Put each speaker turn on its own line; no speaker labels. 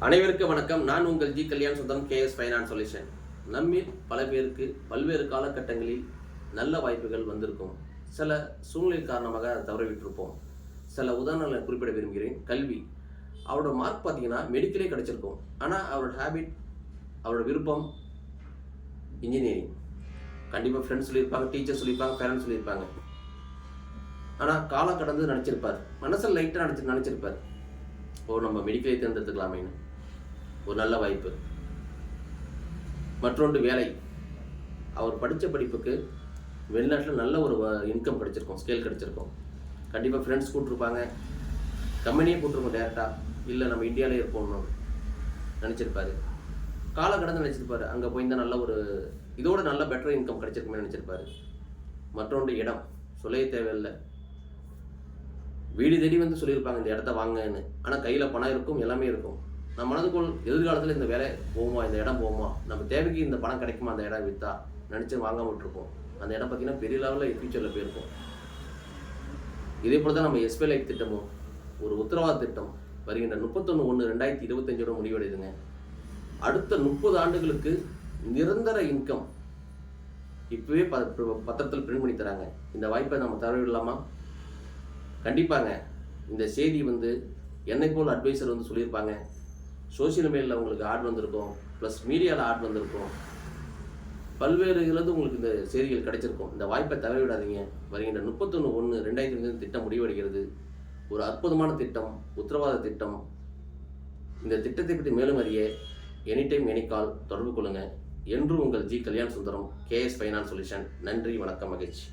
அனைவருக்கும் வணக்கம். நான் உங்கள் G Kalyan Sundaram, KS finance solution. நம்மில் பல பேருக்கு பல்வேறு காலகட்டங்களில் நல்ல வாய்ப்புகள் வந்திருக்கும். சில சூழ்நிலை காரணமாக அதை தவறவிட்டிருப்போம். சில உதாரணங்களை குறிப்பிட விரும்புகிறேன். கல்வி, அவரோட மார்க் பார்த்தீங்கன்னா மெடிக்கலே கிடைச்சிருக்கும். ஆனால் அவரோட ஹேபிட், அவரோட விருப்பம் இன்ஜினியரிங். கண்டிப்பாக ஃப்ரெண்ட்ஸ் சொல்லியிருப்பாங்க, டீச்சர் சொல்லியிருப்பாங்க, பேரண்ட்ஸ் சொல்லியிருப்பாங்க. ஆனால் காலம் கடந்து நினச்சிருப்பார், மனசில் லைட்டாக நினச்சிருப்பார், நம்ம மெடிக்கலை தேர்ந்தெடுத்துக்கலாமேன்னு. ஒரு நல்ல வாய்ப்பு. மற்றொன்று வேலை. அவர் படித்த படிப்புக்கு வெளிநாட்டில் நல்ல ஒரு இன்கம் கிடைச்சிருக்கும், ஸ்கேல் கிடைச்சிருக்கும். கண்டிப்பாக ஃப்ரெண்ட்ஸ் கூப்பிட்ருப்பாங்க, கம்பெனியே கூப்பிட்ருக்கோம் டேரெக்டாக. இல்லை நம்ம இந்தியாவிலே இருப்போம்னு நினச்சிருப்பாரு. காலம் கடந்து நினச்சிருப்பாரு, அங்கே போயிருந்தால் நல்ல ஒரு இதோட நல்ல பெட்டர் இன்கம் கிடைச்சிருக்குமே நினச்சிருப்பாரு. மற்றொன்று இடம், சொல்லவே தேவையில்லை. வீடு தேடி வந்து சொல்லியிருப்பாங்க இந்த இடத்த வாங்கன்னு. ஆனால் கையில் பணம் இருக்கும், எல்லாமே இருக்கும். நம்ம மனதுக்குள் எதிர்காலத்தில் இந்த வேலை போகுமா, இந்த இடம் போகுமா, நம்ம தேவைக்கு இந்த பணம் கிடைக்குமா, அந்த இடம் விற்றா நினச்சி வாங்க விட்டுருப்போம். அந்த இடம் பார்த்திங்கன்னா பெரிய லெவலில் ஃபியூச்சரில் போயிருக்கும். இதே போல் தான் நம்ம எஸ்பி லைஃப் திட்டமும் ஒரு உத்தரவாத திட்டம் வருகின்ற 31/1/2025 முடிவடையுதுங்க. அடுத்த 30 ஆண்டுகளுக்கு நிரந்தர இன்கம் இப்போவே பத்திரத்தில் பிரிண்ட் பண்ணி தராங்க. இந்த வாய்ப்பை நம்ம தரவிடலாமா? கண்டிப்பாங்க. இந்த செய்தி என்னை போல் அட்வைசர் சொல்லியிருப்பாங்க. சோசியல் மீடியாவில் உங்களுக்கு ஆட் வந்திருக்கும், ப்ளஸ் மீடியாவில் ஆட் வந்திருக்கும். பல்வேறு இதுலேருந்து உங்களுக்கு இந்த செய்திகள் கிடைச்சிருக்கும். இந்த வாய்ப்பை தவறவிடாதீங்க. வருகின்ற 31/1/2025 திட்டம் முடிவடைகிறது. ஒரு அற்புதமான திட்டம், உத்தரவாத திட்டம். இந்த திட்டத்தை பற்றி மேலும் அறிய எனி டைம் எனி கால் தொடர்பு கொள்ளுங்கள். என்று உங்கள் G Kalyan Sundaram, KS finance solution. நன்றி, வணக்கம், மகிழ்ச்சி.